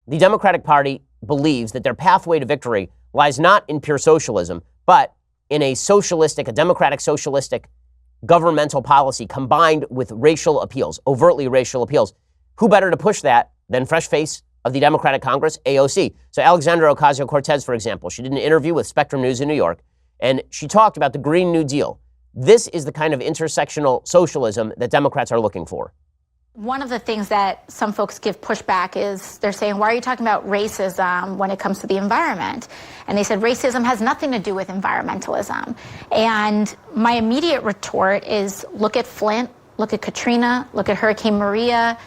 the Democratic Party believes that their pathway to victory lies not in pure socialism, but in a democratic socialistic governmental policy combined with racial appeals, overtly racial appeals. Who better to push that than fresh face of the Democratic Congress, AOC? So Alexandra Ocasio-Cortez, for example, she did an interview with Spectrum News in New York, and she talked about the Green New Deal. This is the kind of intersectional socialism that Democrats are looking for. One of the things that some folks give pushback is they're saying, why are you talking about racism when it comes to the environment? And they said racism has nothing to do with environmentalism. And my immediate retort is, look at Flint, look at Katrina, look at Hurricane Maria.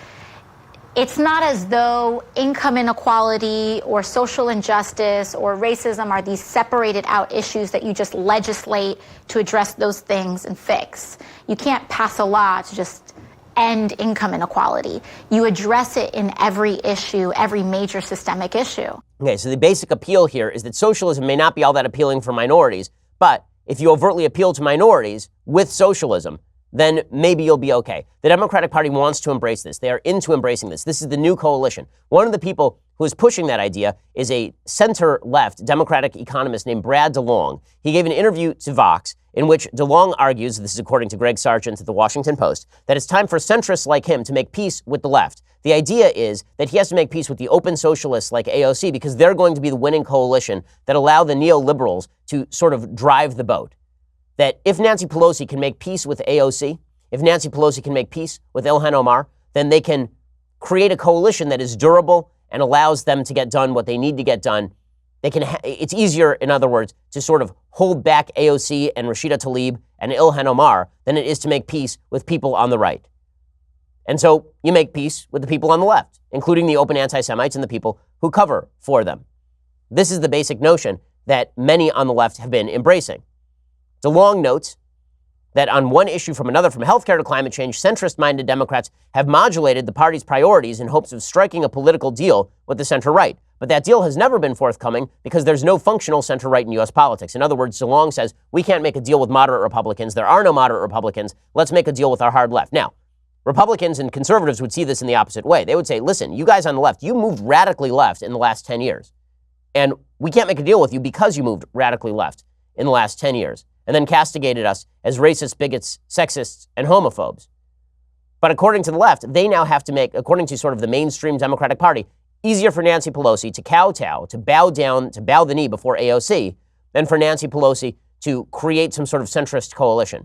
It's not as though income inequality or social injustice or racism are these separated out issues that you just legislate to address those things and fix. You can't pass a law to just end income inequality. You address it in every issue, every major systemic issue. Okay, so the basic appeal here is that socialism may not be all that appealing for minorities, but if you overtly appeal to minorities with socialism, then maybe you'll be okay. The Democratic Party wants to embrace this. They are into embracing this. This is the new coalition. One of the people who is pushing that idea is a center-left Democratic economist named Brad DeLong. He gave an interview to Vox in which DeLong argues, this is according to Greg Sargent at the Washington Post, that it's time for centrists like him to make peace with the left. The idea is that he has to make peace with the open socialists like AOC because they're going to be the winning coalition that allow the neoliberals to sort of drive the boat. That if Nancy Pelosi can make peace with AOC, if Nancy Pelosi can make peace with Ilhan Omar, then they can create a coalition that is durable and allows them to get done what they need to get done. It's easier, in other words, to sort of hold back AOC and Rashida Tlaib and Ilhan Omar than it is to make peace with people on the right. And so you make peace with the people on the left, including the open anti-Semites and the people who cover for them. This is the basic notion that many on the left have been embracing. DeLong notes that on one issue from another, from healthcare to climate change, centrist-minded Democrats have modulated the party's priorities in hopes of striking a political deal with the center-right. But that deal has never been forthcoming because there's no functional center-right in U.S. politics. In other words, DeLong says, we can't make a deal with moderate Republicans. There are no moderate Republicans. Let's make a deal with our hard left. Now, Republicans and conservatives would see this in the opposite way. They would say, listen, you guys on the left, you moved radically left in the last 10 years. And we can't make a deal with you because you moved radically left in the last 10 years. And then castigated us as racist, bigots, sexists, and homophobes. But according to the left, they now have to make, according to sort of the mainstream Democratic Party, easier for Nancy Pelosi to kowtow, to bow down, to bow the knee before AOC, than for Nancy Pelosi to create some sort of centrist coalition.